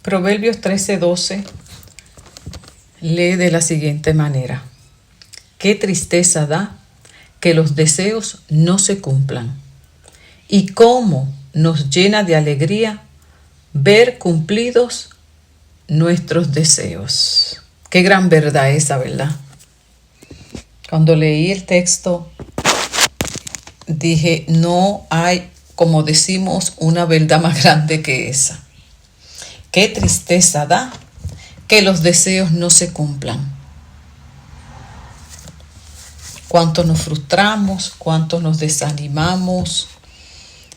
Proverbios 13:12 lee de la siguiente manera: qué tristeza da que los deseos no se cumplan, y cómo nos llena de alegría ver cumplidos nuestros deseos. Qué gran verdad esa, ¿verdad? Cuando leí el texto dije, no hay, como decimos, una verdad más grande que esa. Qué tristeza da que los deseos no se cumplan. Cuánto nos frustramos, cuánto nos desanimamos,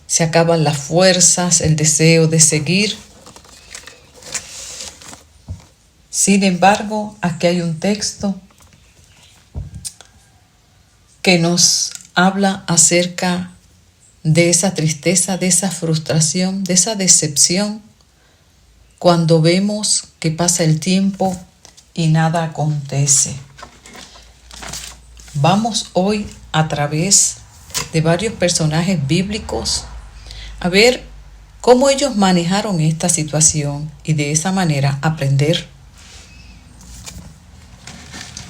se acaban las fuerzas, el deseo de seguir. Sin embargo, aquí hay un texto que nos habla acerca de esa tristeza, de esa frustración, de esa decepción, cuando vemos que pasa el tiempo y nada acontece. Vamos hoy a través de varios personajes bíblicos a ver cómo ellos manejaron esta situación y de esa manera aprender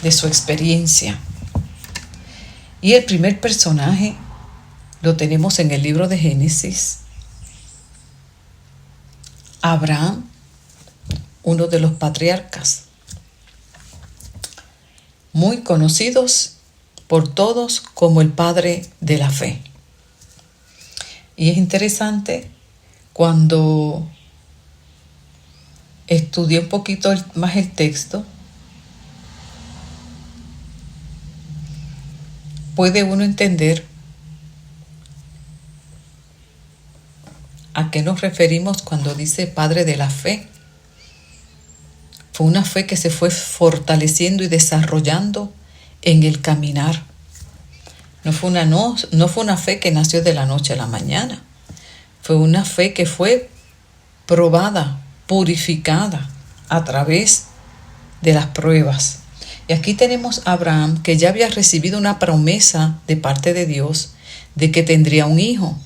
de su experiencia. Y el primer personaje lo tenemos en el libro de Génesis. Abraham, uno de los patriarcas, muy conocidos por todos como el padre de la fe. Y es interesante, cuando estudié un poquito más el texto, puede uno entender a qué nos referimos cuando dice padre de la fe. Fue una fe que se fue fortaleciendo y desarrollando en el caminar. No fue una fe que nació de la noche a la mañana. Fue una fe que fue probada, purificada a través de las pruebas. Y aquí tenemos a Abraham, que ya había recibido una promesa de parte de Dios de que tendría un hijo.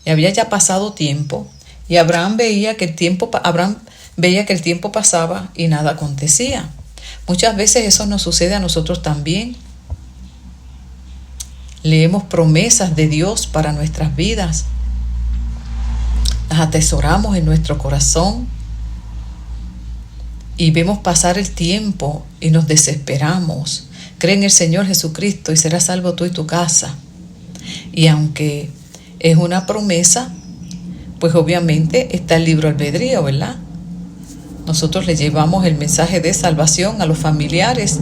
Y había ya pasado tiempo, y Abraham veía que el tiempo pasaba y nada acontecía. Muchas veces eso nos sucede a nosotros también. Leemos promesas de Dios para nuestras vidas, las atesoramos en nuestro corazón y vemos pasar el tiempo y nos desesperamos. Cree en el Señor Jesucristo y serás salvo tú y tu casa. Y aunque es una promesa, pues obviamente está el libre albedrío, ¿verdad? Nosotros le llevamos el mensaje de salvación a los familiares,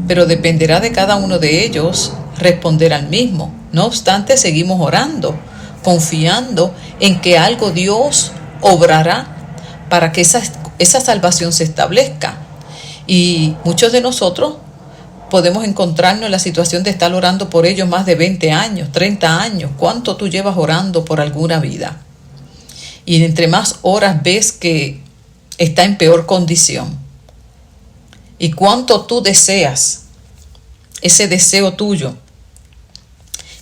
pero dependerá de cada uno de ellos responder al mismo. No obstante, seguimos orando, confiando en que algo Dios obrará para que esa salvación se establezca. Y muchos de nosotros podemos encontrarnos en la situación de estar orando por ellos más de 20 años, 30 años. ¿Cuánto tú llevas orando por alguna vida? Y entre más horas ves que está en peor condición. Y cuánto tú deseas ese deseo tuyo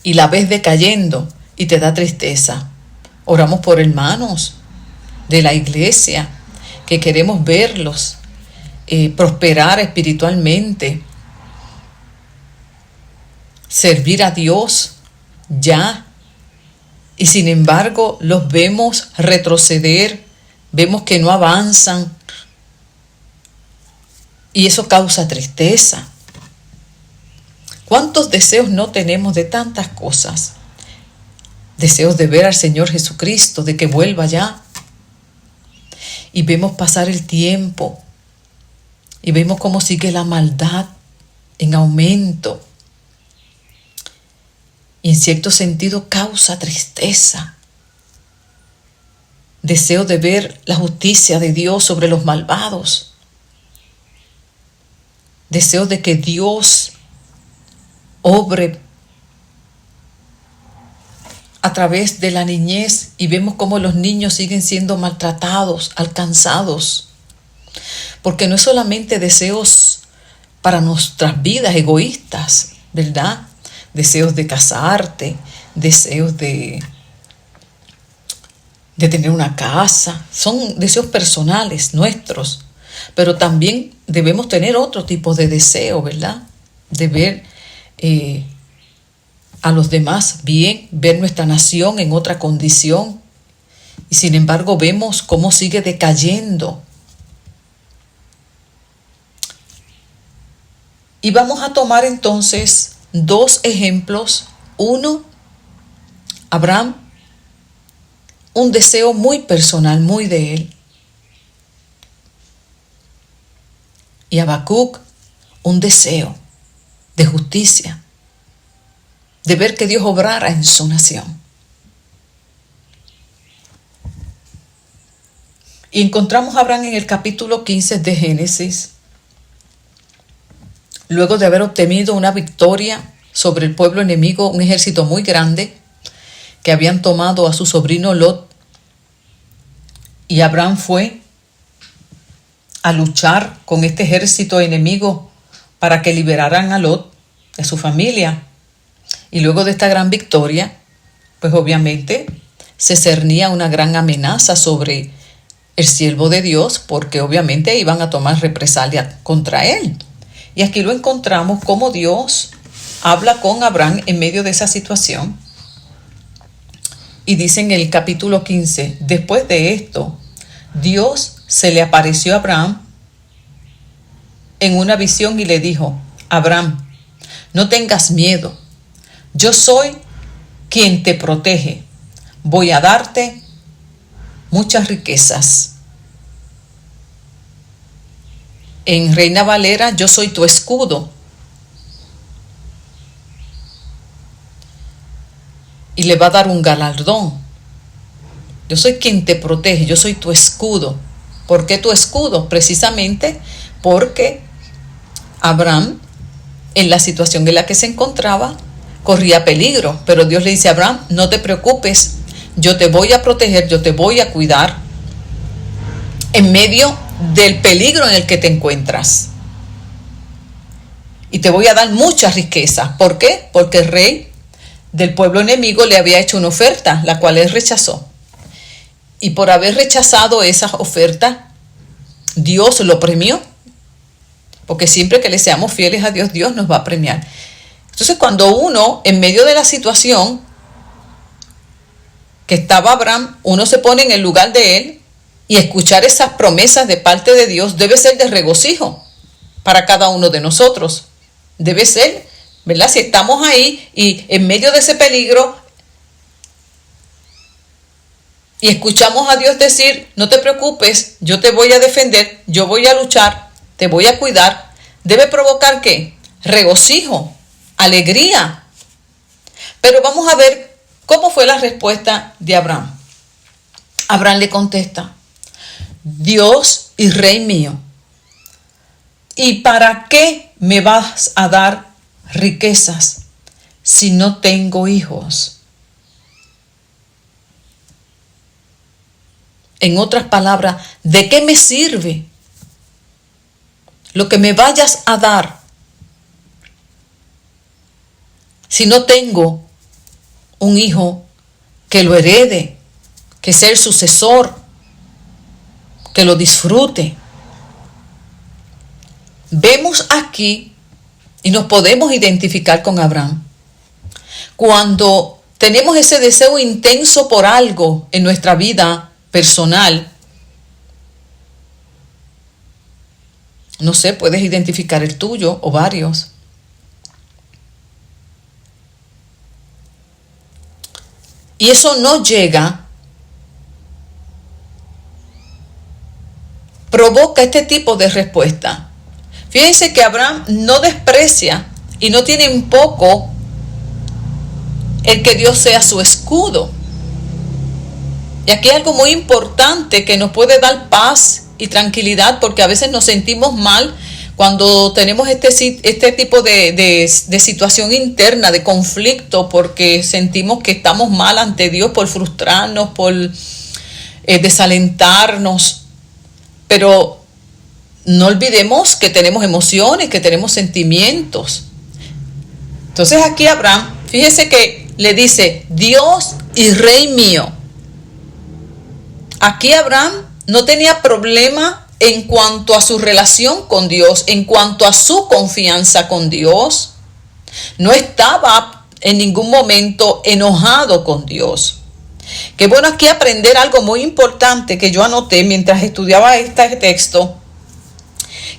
y la ves decayendo y te da tristeza. Oramos por hermanos de la iglesia que queremos verlos prosperar espiritualmente, servir a Dios ya, y sin embargo los vemos retroceder, vemos que no avanzan, y eso causa tristeza. ¿Cuántos deseos no tenemos de tantas cosas? Deseos de ver al Señor Jesucristo, de que vuelva ya. Y vemos pasar el tiempo y vemos cómo sigue la maldad en aumento. Y en cierto sentido causa tristeza. Deseo de ver la justicia de Dios sobre los malvados. Deseo de que Dios obre a través de la niñez, y vemos cómo los niños siguen siendo maltratados, alcanzados. Porque no es solamente deseos para nuestras vidas egoístas, ¿verdad? Deseos de casarte, deseos de de tener una casa. Son deseos personales nuestros, pero también debemos tener otro tipo de deseo, ¿verdad? De ver a los demás bien, ver nuestra nación en otra condición. Y sin embargo vemos cómo sigue decayendo. Y vamos a tomar entonces dos ejemplos. Uno, Abraham, un deseo muy personal, muy de él. Y Habacuc, un deseo de justicia, de ver que Dios obrara en su nación. Y encontramos a Abraham en el capítulo 15 de Génesis, luego de haber obtenido una victoria sobre el pueblo enemigo, un ejército muy grande, que habían tomado a su sobrino Lot. Y Abraham fue a luchar con este ejército enemigo para que liberaran a Lot y a su familia. Y luego de esta gran victoria, pues obviamente se cernía una gran amenaza sobre el siervo de Dios, porque obviamente iban a tomar represalia contra él. Y aquí lo encontramos como Dios habla con Abraham en medio de esa situación. Y dice en el capítulo 15, después de esto, Dios se le apareció a Abraham en una visión y le dijo: Abraham, no tengas miedo, yo soy quien te protege, voy a darte muchas riquezas. En Reina Valera, yo soy tu escudo. Y le va a dar un galardón. Yo soy quien te protege, yo soy tu escudo. ¿Por qué tu escudo? Precisamente porque Abraham, en la situación en la que se encontraba, corría peligro. Pero Dios le dice a Abraham: no te preocupes, yo te voy a proteger, yo te voy a cuidar en medio del peligro en el que te encuentras. Y te voy a dar muchas riquezas. ¿Por qué? Porque el rey del pueblo enemigo le había hecho una oferta, la cual él rechazó. Y por haber rechazado esa oferta, Dios lo premió. Porque siempre que le seamos fieles a Dios, Dios nos va a premiar. Entonces, cuando uno, en medio de la situación que estaba Abraham, uno se pone en el lugar de él, y escuchar esas promesas de parte de Dios debe ser de regocijo para cada uno de nosotros. Debe ser, ¿verdad? Si estamos ahí y en medio de ese peligro y escuchamos a Dios decir: no te preocupes, yo te voy a defender, yo voy a luchar, te voy a cuidar, debe provocar ¿qué? Regocijo, alegría. Pero vamos a ver cómo fue la respuesta de Abraham. Abraham le contesta: Dios y Rey mío, ¿y para qué me vas a dar riquezas si no tengo hijos? En otras palabras, ¿de qué me sirve lo que me vayas a dar si no tengo un hijo que lo herede, que sea el sucesor, que lo disfrute? Vemos aquí y nos podemos identificar con Abraham. Cuando tenemos ese deseo intenso por algo en nuestra vida personal, no sé, puedes identificar el tuyo o varios. Y eso no llega, provoca este tipo de respuesta. Fíjense que Abraham no desprecia y no tiene en poco el que Dios sea su escudo. Y aquí hay algo muy importante que nos puede dar paz y tranquilidad, porque a veces nos sentimos mal cuando tenemos este tipo de situación interna, de conflicto, porque sentimos que estamos mal ante Dios por frustrarnos, por desalentarnos. Pero no olvidemos que tenemos emociones, que tenemos sentimientos. Entonces aquí Abraham, fíjese que le dice: Dios y Rey mío. Aquí Abraham no tenía problema en cuanto a su relación con Dios, en cuanto a su confianza con Dios. No estaba en ningún momento enojado con Dios. Qué bueno aquí aprender algo muy importante que yo anoté mientras estudiaba este texto,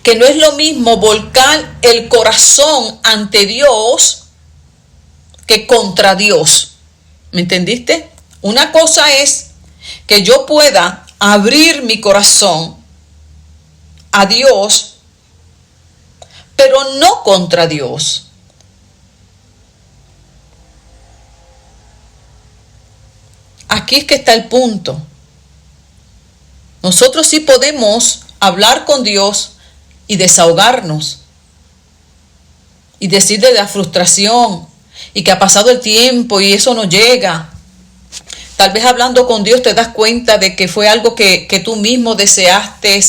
que no es lo mismo volcar el corazón ante Dios que contra Dios. ¿Me entendiste? Una cosa es que yo pueda abrir mi corazón a Dios, pero no contra Dios. Aquí es que está el punto. Nosotros sí podemos hablar con Dios y desahogarnos y decirle de la frustración y que ha pasado el tiempo y eso no llega. Tal vez hablando con Dios te das cuenta de que fue algo que tú mismo deseaste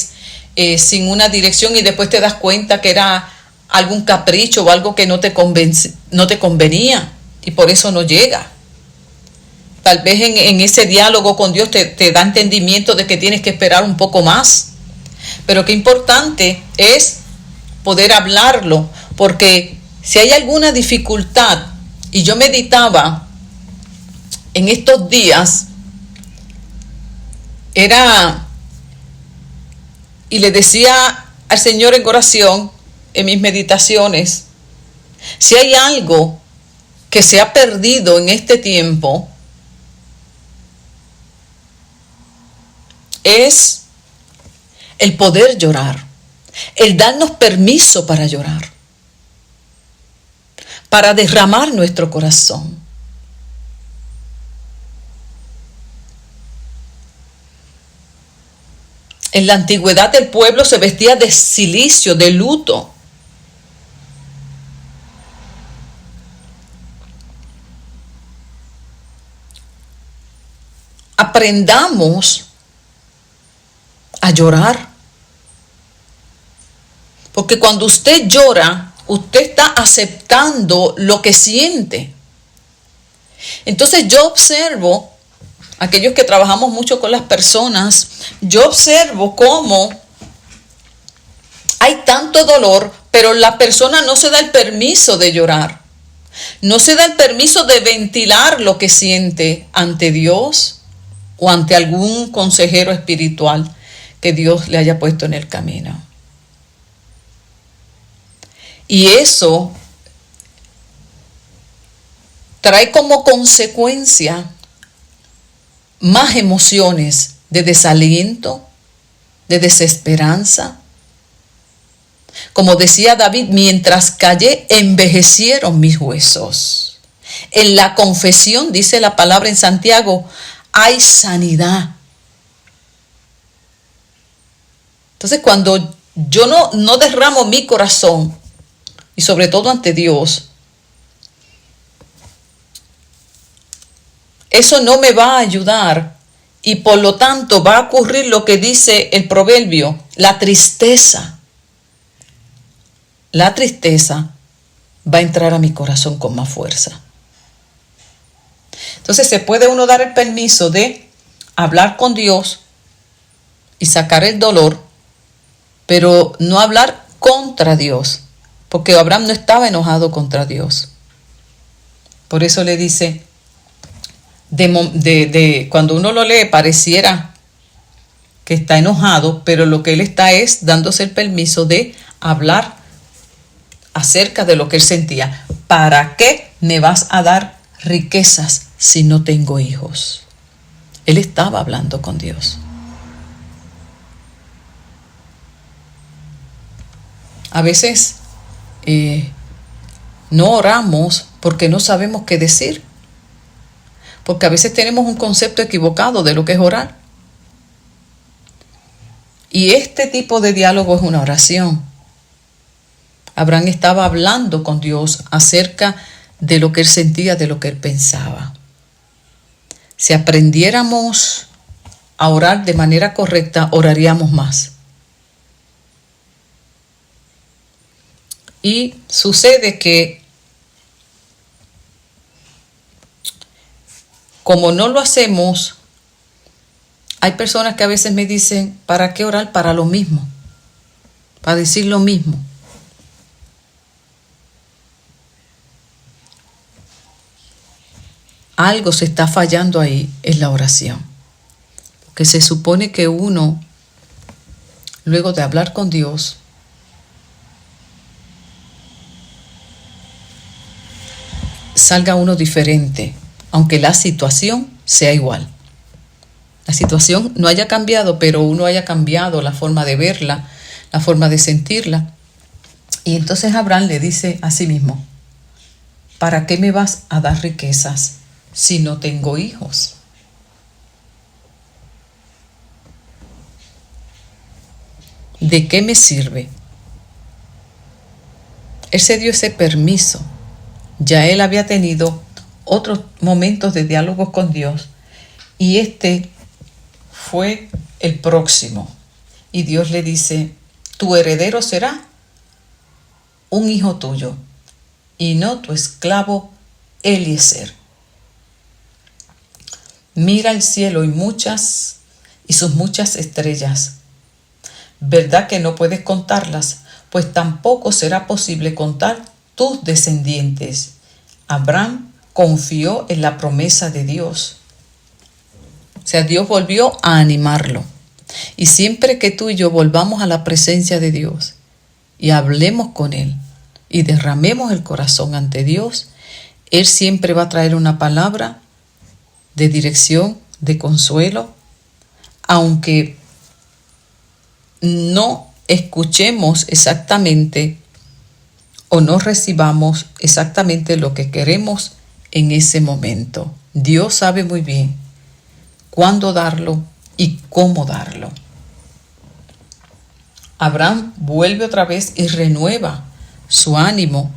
sin una dirección, y después te das cuenta que era algún capricho o algo que no te convenía y por eso no llega. Tal vez en ese diálogo con Dios te da entendimiento de que tienes que esperar un poco más. Pero qué importante es poder hablarlo, porque si hay alguna dificultad, y yo meditaba en estos días, y le decía al Señor en oración, en mis meditaciones, si hay algo que se ha perdido en este tiempo, es el poder llorar, el darnos permiso para llorar, para derramar nuestro corazón. En la antigüedad el pueblo se vestía de cilicio, de luto. Aprendamos a llorar. Porque cuando usted llora, usted está aceptando lo que siente. Entonces yo observo, aquellos que trabajamos mucho con las personas, yo observo cómo hay tanto dolor, pero la persona no se da el permiso de llorar. No se da el permiso de ventilar lo que siente ante Dios o ante algún consejero espiritual que Dios le haya puesto en el camino. Y eso trae como consecuencia más emociones de desaliento, de desesperanza. Como decía David, mientras callé, envejecieron mis huesos. En la confesión, dice la palabra en Santiago, hay sanidad. Entonces, cuando yo no derramo mi corazón, y sobre todo ante Dios, eso no me va a ayudar, y por lo tanto va a ocurrir lo que dice el proverbio, la tristeza. La tristeza va a entrar a mi corazón con más fuerza. Entonces se puede uno dar el permiso de hablar con Dios y sacar el dolor, pero no hablar contra Dios, porque Abraham no estaba enojado contra Dios. Por eso le dice, cuando uno lo lee pareciera que está enojado, pero lo que él está es dándose el permiso de hablar acerca de lo que él sentía. ¿Para qué me vas a dar riquezas si no tengo hijos? Él estaba hablando con Dios. A veces no oramos porque no sabemos qué decir, porque a veces tenemos un concepto equivocado de lo que es orar. Y este tipo de diálogo es una oración. Abraham estaba hablando con Dios acerca de lo que él sentía, de lo que él pensaba. Si aprendiéramos a orar de manera correcta, oraríamos más. Y sucede que, como no lo hacemos hay personas que a veces me dicen, ¿para qué orar? Para lo mismo, para decir lo mismo. Algo se está fallando ahí en la oración. Que se supone que uno, luego de hablar con Dios, salga uno diferente, aunque la situación sea igual. La situación no haya cambiado, pero uno haya cambiado la forma de verla, la forma de sentirla. Y entonces Abraham le dice a sí mismo, ¿para qué me vas a dar riquezas si no tengo hijos? ¿De qué me sirve? Él se dio ese permiso. Ya él había tenido otros momentos de diálogos con Dios y este fue el próximo. Y Dios le dice, tu heredero será un hijo tuyo y no tu esclavo Eliezer. Mira el cielo y sus muchas estrellas. ¿Verdad que no puedes contarlas? Pues tampoco será posible contar tus descendientes. Abraham confió en la promesa de Dios. O sea, Dios volvió a animarlo. Y siempre que tú y yo volvamos a la presencia de Dios y hablemos con Él y derramemos el corazón ante Dios, Él siempre va a traer una palabra de dirección, de consuelo, aunque no escuchemos exactamente o no recibamos exactamente lo que queremos en ese momento. Dios sabe muy bien cuándo darlo y cómo darlo. Abraham vuelve otra vez y renueva su ánimo,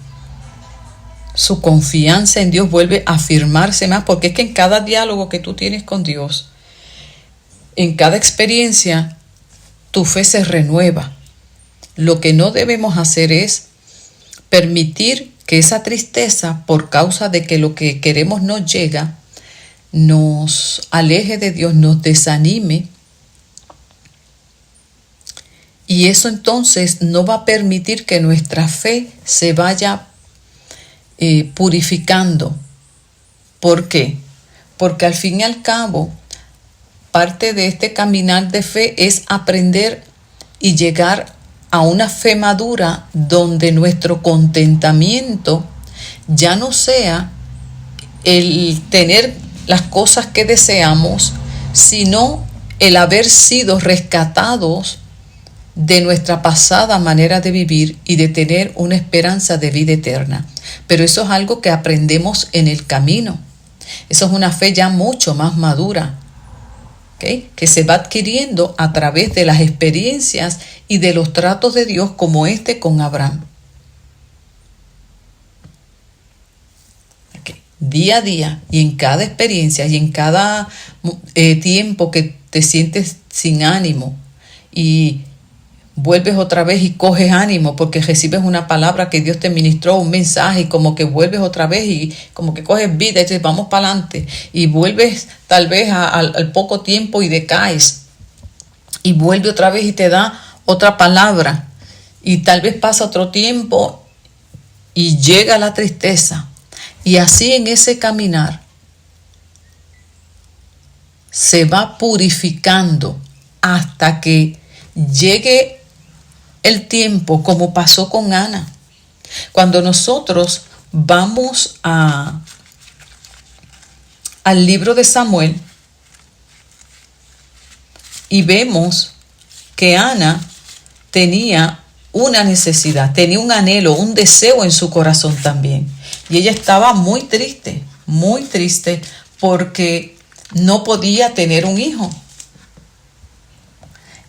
su confianza en Dios vuelve a afirmarse más, porque es que en cada diálogo que tú tienes con Dios, en cada experiencia, tu fe se renueva. Lo que no debemos hacer es permitir que esa tristeza, por causa de que lo que queremos no llega, nos aleje de Dios, nos desanime. Y eso entonces no va a permitir que nuestra fe se vaya purificando. ¿Por qué? Porque al fin y al cabo, parte de este caminar de fe es aprender y llegar a una fe madura donde nuestro contentamiento ya no sea el tener las cosas que deseamos, sino el haber sido rescatados de nuestra pasada manera de vivir y de tener una esperanza de vida eterna. Pero eso es algo que aprendemos en el camino. Eso es una fe ya mucho más madura, ¿okay? Que se va adquiriendo a través de las experiencias y de los tratos de Dios como este con Abraham. Okay. Día a día y en cada experiencia y en cada tiempo que te sientes sin ánimo y vuelves otra vez y coges ánimo porque recibes una palabra que Dios te ministró, un mensaje, y como que vuelves otra vez y como que coges vida y dices, vamos para adelante. Y vuelves tal vez al poco tiempo y decaes. Y vuelve otra vez y te da otra palabra. Y tal vez pasa otro tiempo y llega la tristeza. Y así en ese caminar se va purificando hasta que llegue el tiempo, como pasó con Ana. Cuando nosotros vamos al libro de Samuel y vemos que Ana tenía una necesidad, tenía un anhelo, un deseo en su corazón también. Y ella estaba muy triste porque no podía tener un hijo.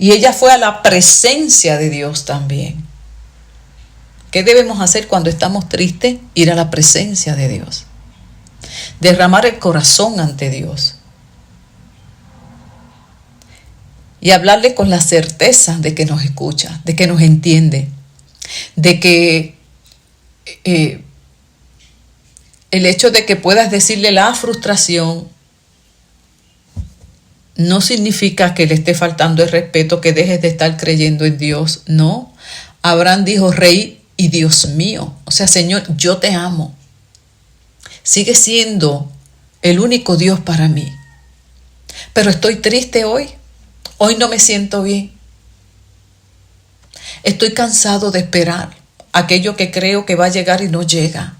Y ella fue a la presencia de Dios también. ¿Qué debemos hacer cuando estamos tristes? Ir a la presencia de Dios. Derramar el corazón ante Dios. Y hablarle con la certeza de que nos escucha, de que nos entiende, de que el hecho de que puedas decirle la frustración no significa que le esté faltando el respeto, que dejes de estar creyendo en Dios. No. Abraham dijo, Rey y Dios mío. O sea, Señor, yo te amo. Sigue siendo el único Dios para mí. Pero estoy triste hoy. Hoy no me siento bien. Estoy cansado de esperar aquello que creo que va a llegar y no llega.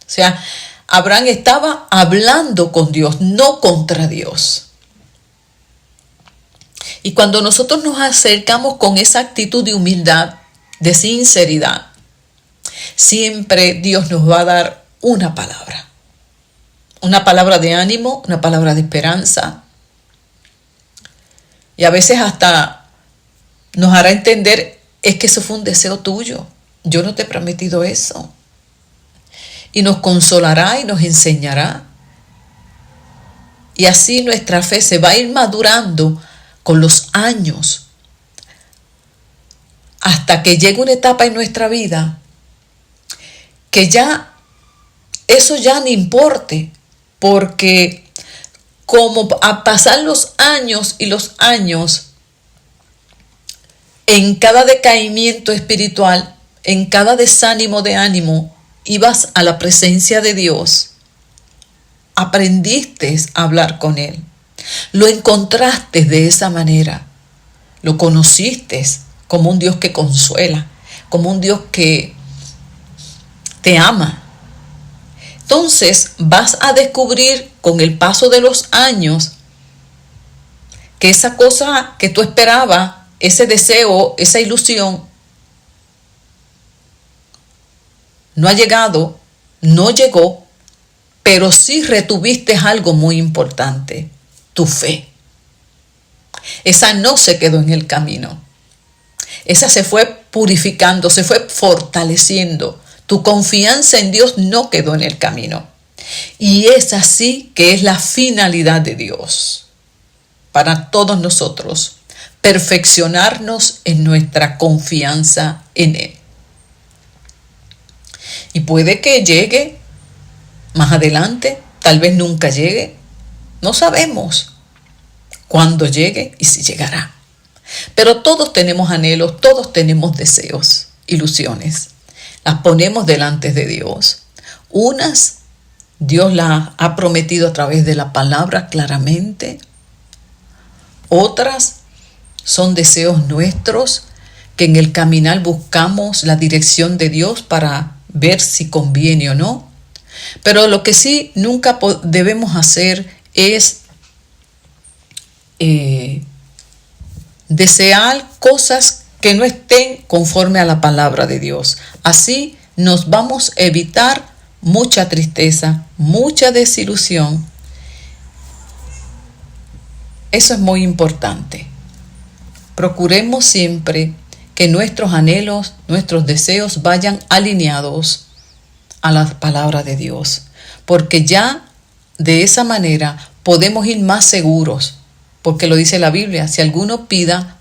O sea, Abraham estaba hablando con Dios, no contra Dios. Y cuando nosotros nos acercamos con esa actitud de humildad, de sinceridad, siempre Dios nos va a dar una palabra de ánimo, una palabra de esperanza. Y a veces hasta nos hará entender, es que eso fue un deseo tuyo, yo no te he prometido eso. Y nos consolará y nos enseñará. Y así nuestra fe se va a ir madurando con los años, hasta que llegue una etapa en nuestra vida que ya eso ya no importe, porque como a pasar los años y los años, en cada decaimiento espiritual, en cada desánimo de ánimo, ibas a la presencia de Dios, aprendiste a hablar con Él, lo encontraste de esa manera, lo conociste como un Dios que consuela, como un Dios que te ama. Entonces vas a descubrir con el paso de los años que esa cosa que tú esperabas, ese deseo, esa ilusión, no ha llegado, no llegó, pero sí retuviste algo muy importante, tu fe. Esa no se quedó en el camino. Esa se fue purificando, se fue fortaleciendo. Tu confianza en Dios no quedó en el camino. Y es así que es la finalidad de Dios para todos nosotros, perfeccionarnos en nuestra confianza en Él. Y puede que llegue más adelante, tal vez nunca llegue, no sabemos cuándo llegue y si llegará. Pero todos tenemos anhelos, todos tenemos deseos, ilusiones. Las ponemos delante de Dios. Unas, Dios las ha prometido a través de la palabra claramente. Otras son deseos nuestros que en el caminar buscamos la dirección de Dios para ver si conviene o no. Pero lo que sí nunca debemos hacer es desear cosas que no estén conforme a la palabra de Dios. Así nos vamos a evitar mucha tristeza, mucha desilusión. Eso es muy importante. Procuremos siempre que nuestros anhelos, nuestros deseos vayan alineados a la palabra de Dios, porque ya de esa manera podemos ir más seguros, porque lo dice la Biblia, si alguno pida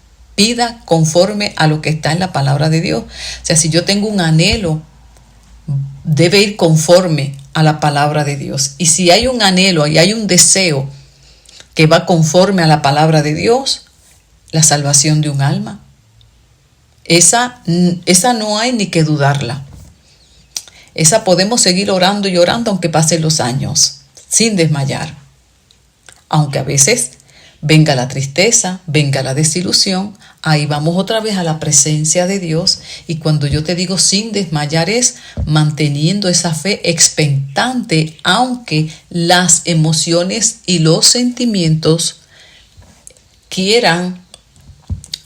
conforme a lo que está en la palabra de Dios. O sea, si yo tengo un anhelo, debe ir conforme a la palabra de Dios. Y si hay un anhelo y hay un deseo que va conforme a la palabra de Dios, la salvación de un alma, esa no hay ni que dudarla. Esa podemos seguir orando y orando aunque pasen los años, sin desmayar. Aunque a veces venga la tristeza, venga la desilusión, ahí vamos otra vez a la presencia de Dios. Y cuando yo te digo sin desmayar es manteniendo esa fe expectante, aunque las emociones y los sentimientos quieran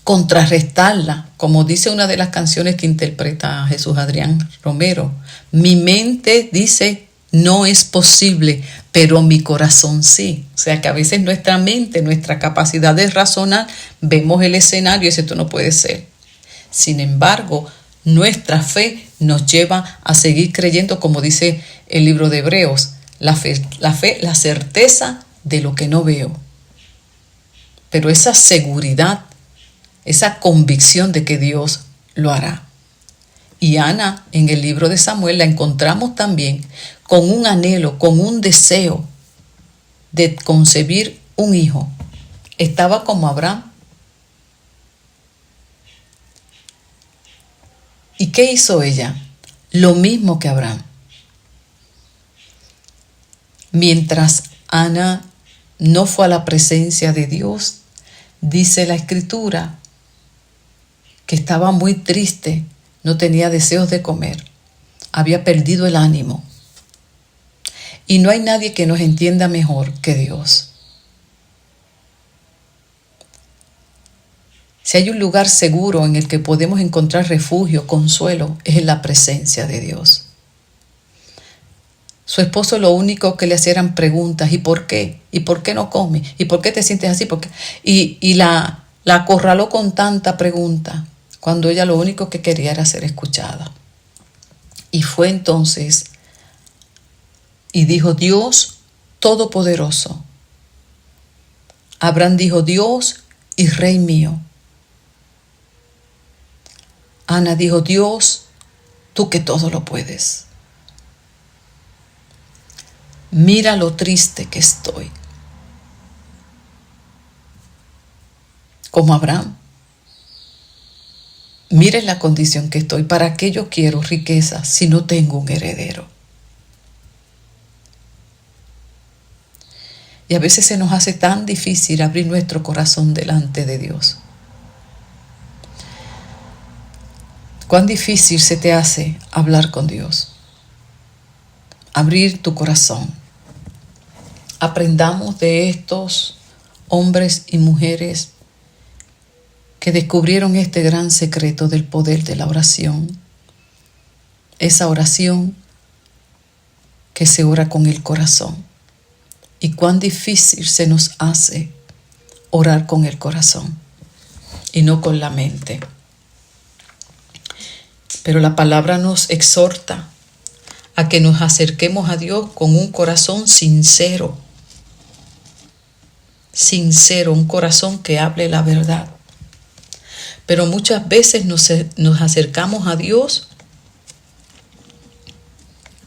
contrarrestarla, como dice una de las canciones que interpreta Jesús Adrián Romero. Mi mente dice no es posible, pero mi corazón sí. O sea que a veces nuestra mente, nuestra capacidad de razonar, vemos el escenario y dice esto no puede ser. Sin embargo, nuestra fe nos lleva a seguir creyendo, como dice el libro de Hebreos, la fe, la certeza de lo que no veo. Pero esa seguridad, esa convicción de que Dios lo hará. Y Ana, en el libro de Samuel, la encontramos también con un anhelo, con un deseo de concebir un hijo. Estaba como Abraham. ¿Y qué hizo ella? Lo mismo que Abraham. Mientras Ana no fue a la presencia de Dios, dice la Escritura que estaba muy triste, no tenía deseos de comer, había perdido el ánimo. Y no hay nadie que nos entienda mejor que Dios. Si hay un lugar seguro en el que podemos encontrar refugio, consuelo, es en la presencia de Dios. Su esposo lo único que le hacía eran preguntas. ¿Y por qué? ¿Y por qué no come? ¿Y por qué te sientes así? ¿Por qué? Y la acorraló con tanta pregunta, cuando ella lo único que quería era ser escuchada. Y fue entonces y dijo: Dios Todopoderoso. Abraham dijo: Dios y Rey mío. Ana dijo: Dios, tú que todo lo puedes. Mira lo triste que estoy. Como Abraham. Miren la condición que estoy. ¿Para qué yo quiero riqueza si no tengo un heredero? Y a veces se nos hace tan difícil abrir nuestro corazón delante de Dios. ¿Cuán difícil se te hace hablar con Dios? Abrir tu corazón. Aprendamos de estos hombres y mujeres que descubrieron este gran secreto del poder de la oración. Esa oración que se ora con el corazón. Y cuán difícil se nos hace orar con el corazón y no con la mente. Pero la palabra nos exhorta a que nos acerquemos a Dios con un corazón sincero. Sincero, un corazón que hable la verdad. Pero muchas veces nos acercamos a Dios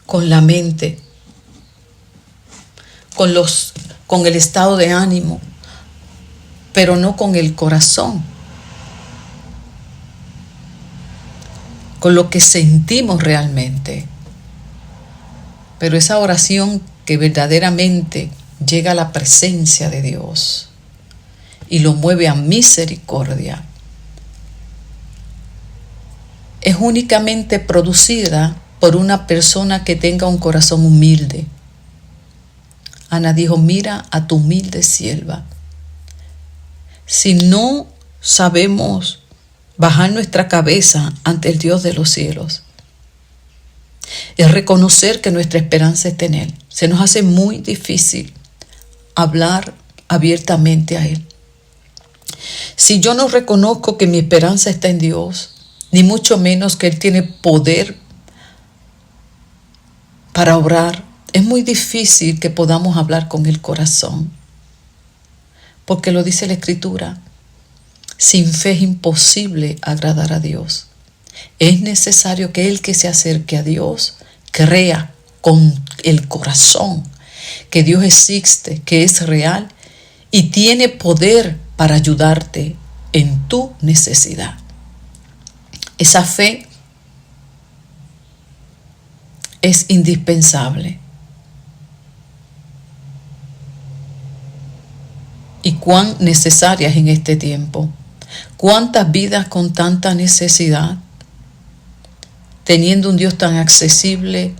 con la mente, con el estado de ánimo, pero no con el corazón, con lo que sentimos realmente. Pero esa oración que verdaderamente llega a la presencia de Dios y lo mueve a misericordia, es únicamente producida por una persona que tenga un corazón humilde. Ana dijo: mira a tu humilde sierva. Si no sabemos bajar nuestra cabeza ante el Dios de los cielos, es reconocer que nuestra esperanza está en Él. Se nos hace muy difícil hablar abiertamente a Él. Si yo no reconozco que mi esperanza está en Dios, ni mucho menos que Él tiene poder para obrar, es muy difícil que podamos hablar con el corazón. Porque lo dice la Escritura: sin fe es imposible agradar a Dios. Es necesario que el que se acerque a Dios crea con el corazón que Dios existe, que es real y tiene poder para ayudarte en tu necesidad. Esa fe es indispensable. Y cuán necesaria es en este tiempo. Cuántas vidas con tanta necesidad, teniendo un Dios tan accesible,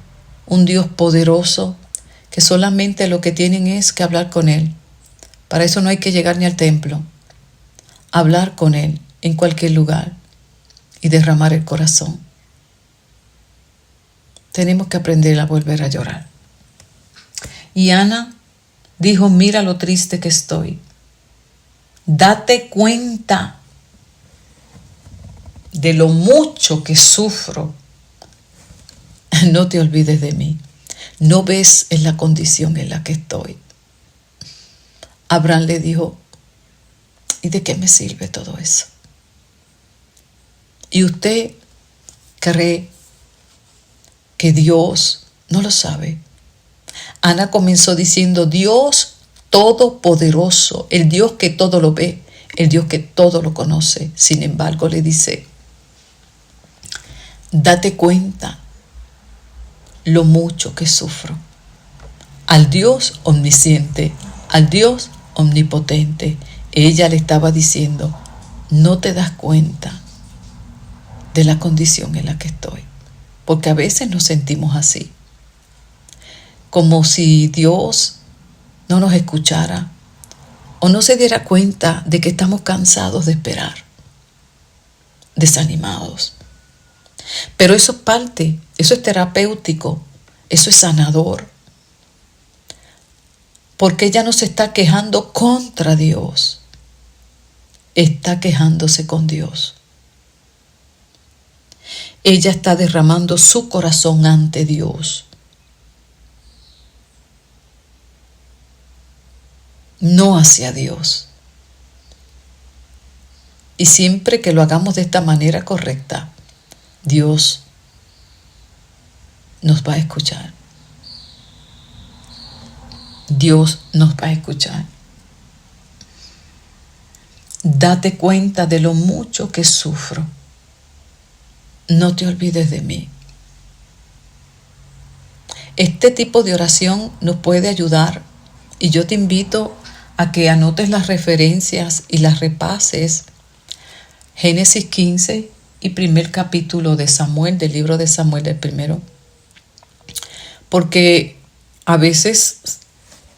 un Dios poderoso, que solamente lo que tienen es que hablar con Él. Para eso no hay que llegar ni al templo. Hablar con Él en cualquier lugar y derramar el corazón. Tenemos que aprender a volver a llorar. Y Ana dijo: mira lo triste que estoy. Date cuenta de lo mucho que sufro. No te olvides de mí. No ves en la condición en la que estoy. Abraham le dijo: ¿y de qué me sirve todo eso? ¿Y usted cree que Dios no lo sabe? Ana comenzó diciendo: Dios todopoderoso, el Dios que todo lo ve, el Dios que todo lo conoce. Sin embargo, le dice, date cuenta lo mucho que sufro. Al Dios omnisciente, al Dios omnipotente, ella le estaba diciendo, no te das cuenta de la condición en la que estoy. Porque a veces nos sentimos así, como si Dios no nos escuchara o no se diera cuenta de que estamos cansados de esperar, desanimados. Pero eso es parte, eso es terapéutico, eso es sanador. Porque ella no se está quejando contra Dios, está quejándose con Dios. Ella está derramando su corazón ante Dios. No hacia Dios. Y siempre que lo hagamos de esta manera correcta, Dios nos va a escuchar. Dios nos va a escuchar. Date cuenta de lo mucho que sufro. No te olvides de mí. Este tipo de oración nos puede ayudar y yo te invito a que anotes las referencias y las repases. Génesis 15 y primer capítulo de Samuel, del libro de Samuel, del primero. Porque a veces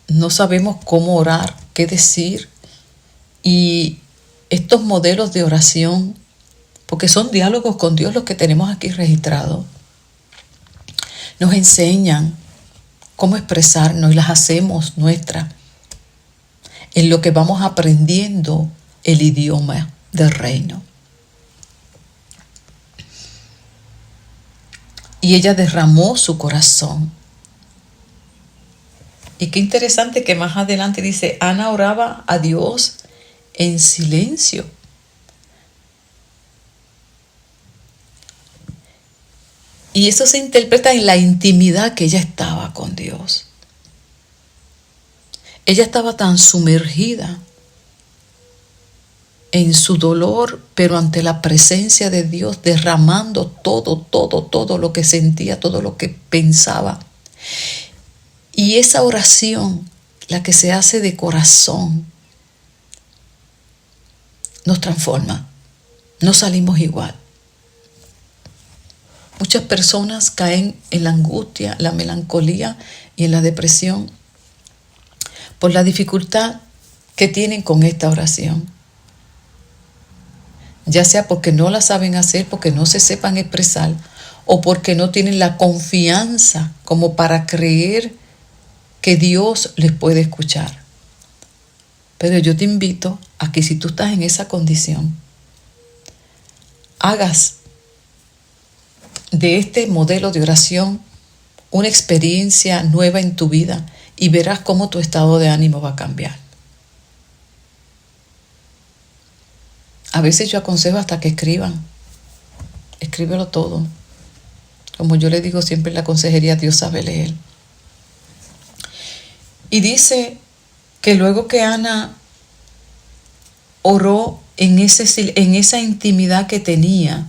no sabemos cómo orar, qué decir. Y estos modelos de oración, porque son diálogos con Dios los que tenemos aquí registrados, nos enseñan cómo expresarnos y las hacemos nuestras en lo que vamos aprendiendo el idioma del reino. Y ella derramó su corazón. Y qué interesante que más adelante dice, Ana oraba a Dios en silencio. Y eso se interpreta en la intimidad que ella estaba con Dios. Ella estaba tan sumergida en su dolor, pero ante la presencia de Dios, derramando todo lo que sentía, todo lo que pensaba. Y esa oración, la que se hace de corazón, nos transforma. No salimos igual. Muchas personas caen en la angustia, la melancolía y en la depresión por la dificultad que tienen con esta oración. Ya sea porque no la saben hacer, porque no se sepan expresar, o porque no tienen la confianza como para creer que Dios les puede escuchar. Pero yo te invito a que si tú estás en esa condición, hagas de este modelo de oración una experiencia nueva en tu vida y verás cómo tu estado de ánimo va a cambiar. A veces yo aconsejo hasta que escriban. Escríbelo todo. Como yo le digo siempre en la consejería, Dios sabe leer. Y dice que luego que Ana oró en esa intimidad que tenía,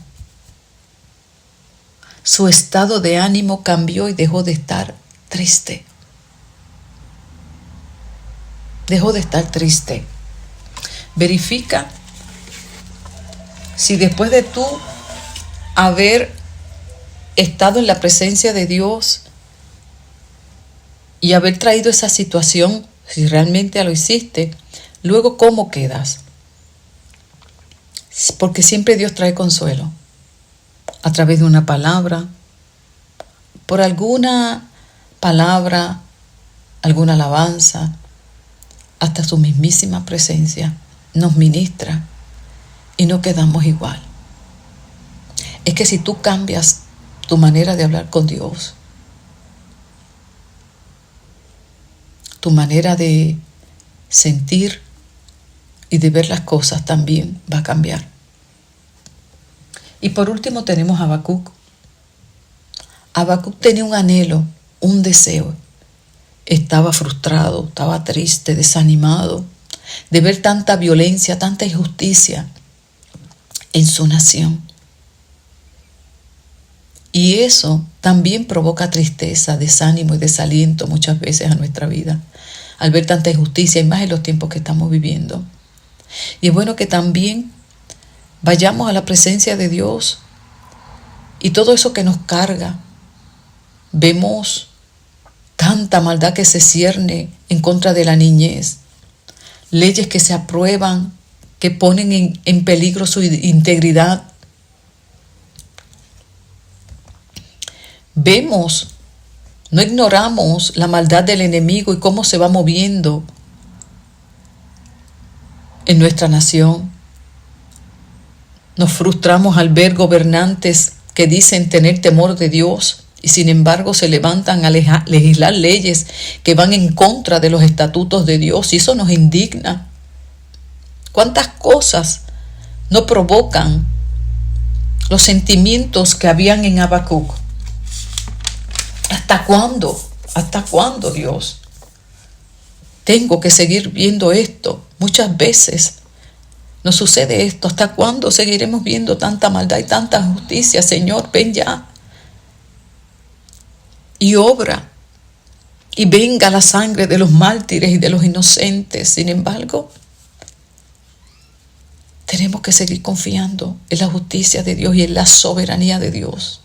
su estado de ánimo cambió y dejó de estar triste. Dejó de estar triste. Verifica si después de tú haber estado en la presencia de Dios y haber traído esa situación, si realmente lo hiciste, luego ¿cómo quedas? Porque siempre Dios trae consuelo a través de una palabra, por alguna palabra, alguna alabanza, hasta su mismísima presencia nos ministra y no quedamos igual. Es que si tú cambias tu manera de hablar con Dios, tu manera de sentir y de ver las cosas también va a cambiar. Y por último tenemos a Habacuc. Habacuc tenía un anhelo, un deseo, estaba frustrado, estaba triste, desanimado de ver tanta violencia, tanta injusticia en su nación. Y eso también provoca tristeza, desánimo y desaliento muchas veces a nuestra vida, al ver tanta injusticia y más en los tiempos que estamos viviendo. Y es bueno que también vayamos a la presencia de Dios y todo eso que nos carga. Vemos tanta maldad que se cierne en contra de la niñez, leyes que se aprueban, que ponen en peligro su integridad. Vemos, no ignoramos la maldad del enemigo y cómo se va moviendo en nuestra nación. Nos frustramos al ver gobernantes que dicen tener temor de Dios y sin embargo se levantan a legislar leyes que van en contra de los estatutos de Dios, y eso nos indigna. ¿Cuántas cosas no provocan los sentimientos que habían en Habacuc? ¿Hasta cuándo? ¿Hasta cuándo, Dios? Tengo que seguir viendo esto. Muchas veces nos sucede esto. ¿Hasta cuándo seguiremos viendo tanta maldad y tanta injusticia? Señor, ven ya y obra, y venga la sangre de los mártires y de los inocentes. Sin embargo, tenemos que seguir confiando en la justicia de Dios y en la soberanía de Dios.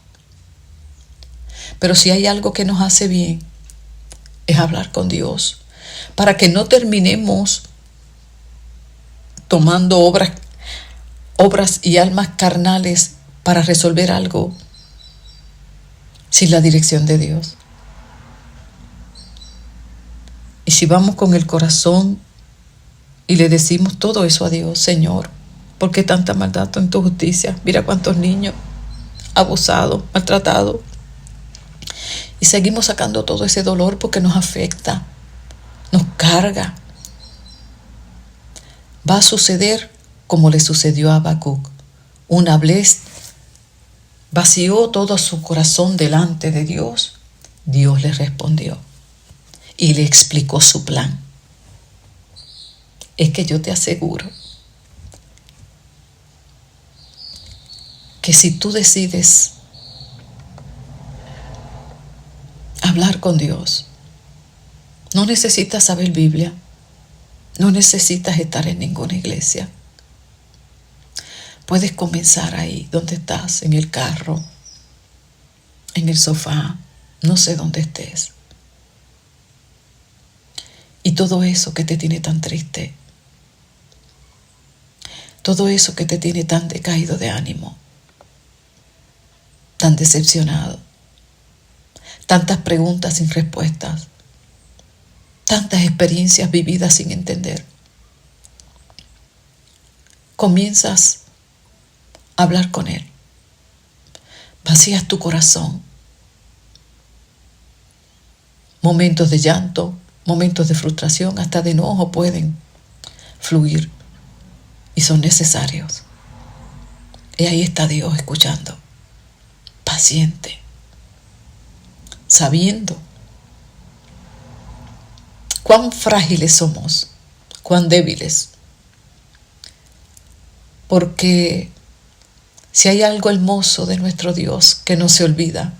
Pero si hay algo que nos hace bien, es hablar con Dios, para que no terminemos tomando obras y almas carnales para resolver algo sin la dirección de Dios. Y si vamos con el corazón y le decimos todo eso a Dios: Señor, ¿por qué tanta maldad en tu justicia? Mira cuántos niños abusados, maltratados. Y seguimos sacando todo ese dolor porque nos afecta, nos carga. Va a suceder como le sucedió a Habacuc. Una vez vació todo su corazón delante de Dios, Dios le respondió y le explicó su plan. Es que yo te aseguro que si tú decides hablar con Dios, no necesitas saber Biblia, no necesitas estar en ninguna iglesia. Puedes comenzar ahí donde estás, en el carro, en el sofá, no sé dónde estés. Y todo eso que te tiene tan triste, todo eso que te tiene tan decaído de ánimo, tan decepcionado, tantas preguntas sin respuestas, tantas experiencias vividas sin entender. Comienzas a hablar con Él. Vacías tu corazón. Momentos de llanto, momentos de frustración, hasta de enojo pueden fluir y son necesarios. Y ahí está Dios escuchando, paciente, sabiendo cuán frágiles somos, cuán débiles. Porque si hay algo hermoso de nuestro Dios que no se olvida,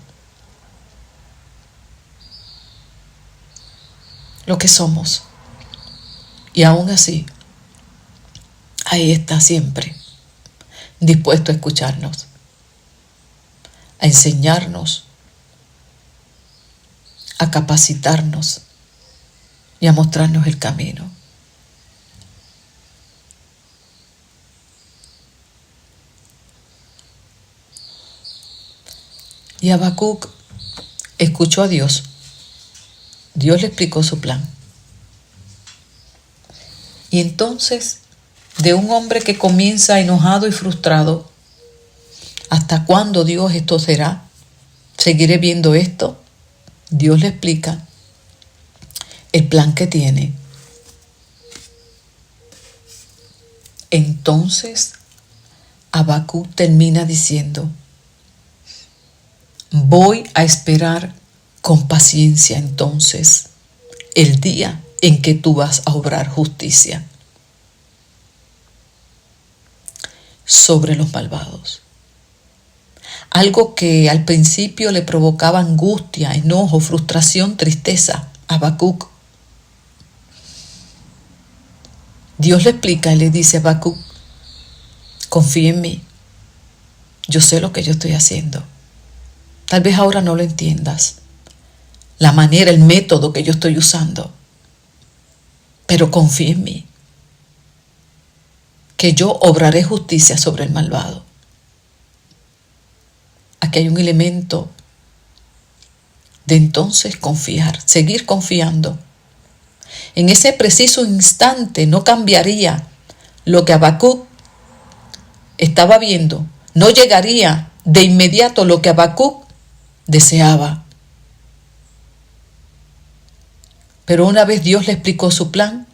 lo que somos. Y aún así, ahí está siempre, dispuesto a escucharnos, a enseñarnos, a capacitarnos y a mostrarnos el camino. Y Habacuc escuchó a Dios. Dios le explicó su plan. Y entonces, de un hombre que comienza enojado y frustrado, ¿hasta cuándo, Dios, esto será? ¿Seguiré viendo esto? Dios le explica el plan que tiene. Entonces, Habacuc termina diciendo: voy a esperar con paciencia entonces el día en que tú vas a obrar justicia sobre los malvados. Algo que al principio le provocaba angustia, enojo, frustración, tristeza a Habacuc. Dios le explica y le dice a Habacuc: confía en mí, yo sé lo que yo estoy haciendo. Tal vez ahora no lo entiendas, la manera, el método que yo estoy usando, pero confía en mí, que yo obraré justicia sobre el malvado. Aquí hay un elemento de entonces confiar, seguir confiando. En ese preciso instante no cambiaría lo que Habacuc estaba viendo, no llegaría de inmediato lo que Habacuc deseaba. Pero una vez Dios le explicó su plan,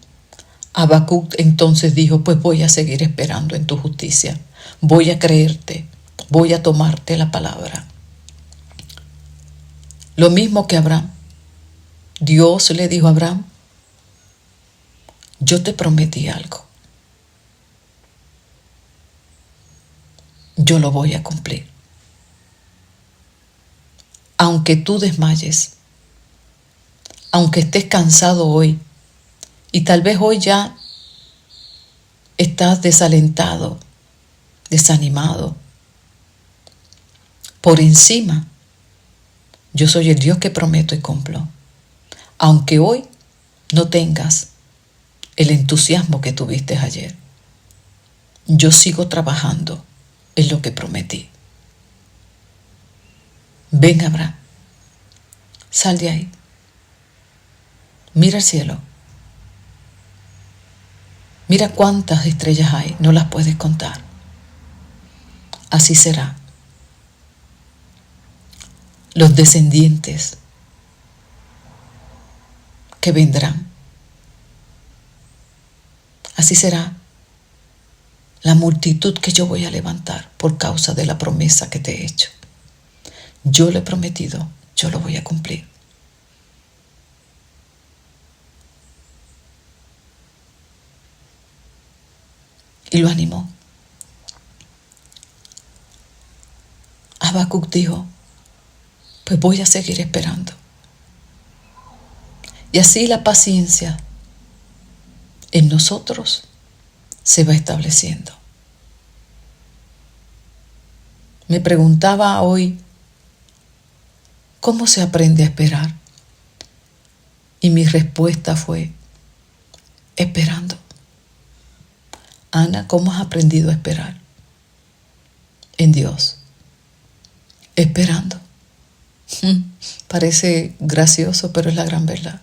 Habacuc entonces dijo: pues voy a seguir esperando en tu justicia, voy a creerte, voy a tomarte la palabra. Lo mismo que Abraham. Dios le dijo a Abraham: yo te prometí algo, yo lo voy a cumplir. Aunque tú desmayes, aunque estés cansado hoy, y tal vez hoy ya estás desalentado, desanimado, por encima, yo soy el Dios que prometo y cumplo. Aunque hoy no tengas el entusiasmo que tuviste ayer, yo sigo trabajando en lo que prometí. Ven, Abraham, sal de ahí, mira el cielo, mira cuántas estrellas hay, no las puedes contar. Así será. Los descendientes que vendrán, así será la multitud que yo voy a levantar por causa de la promesa que te he hecho. Yo lo he prometido, yo lo voy a cumplir. Y lo animó. Habacuc dijo: pues voy a seguir esperando. Y así la paciencia en nosotros se va estableciendo. Me preguntaba hoy: ¿cómo se aprende a esperar? Y mi respuesta fue: esperando. Ana, ¿cómo has aprendido a esperar? En Dios. Esperando. Parece gracioso, pero es la gran verdad.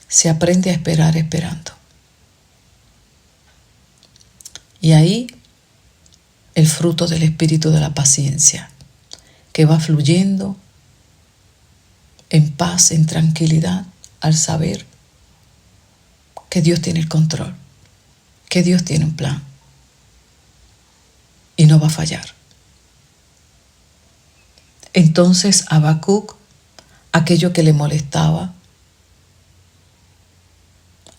Se aprende a esperar esperando. Y ahí el fruto del espíritu de la paciencia, que va fluyendo en paz, en tranquilidad, al saber que Dios tiene el control, que Dios tiene un plan y no va a fallar. Entonces Habacuc, aquello que le molestaba,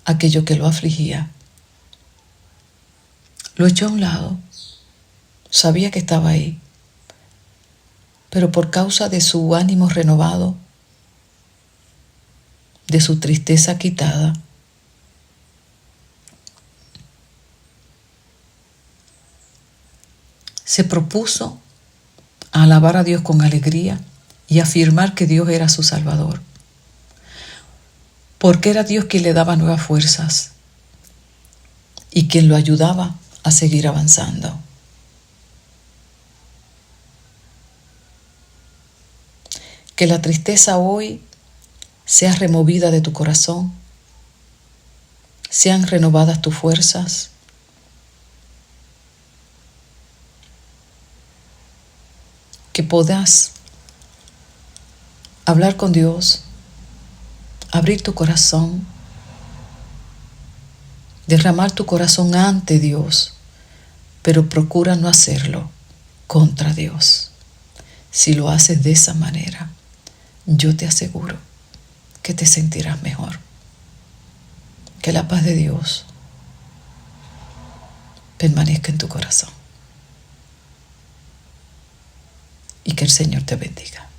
aquello que lo afligía, lo echó a un lado. Sabía que estaba ahí, pero por causa de su ánimo renovado, de su tristeza quitada, se propuso a alabar a Dios con alegría y afirmar que Dios era su Salvador, porque era Dios quien le daba nuevas fuerzas y quien lo ayudaba a seguir avanzando. Que la tristeza hoy sea removida de tu corazón, sean renovadas tus fuerzas, que puedas hablar con Dios, abrir tu corazón, derramar tu corazón ante Dios, pero procura no hacerlo contra Dios. Si lo haces de esa manera, yo te aseguro que te sentirás mejor. Que la paz de Dios permanezca en tu corazón. Y que el Señor te bendiga.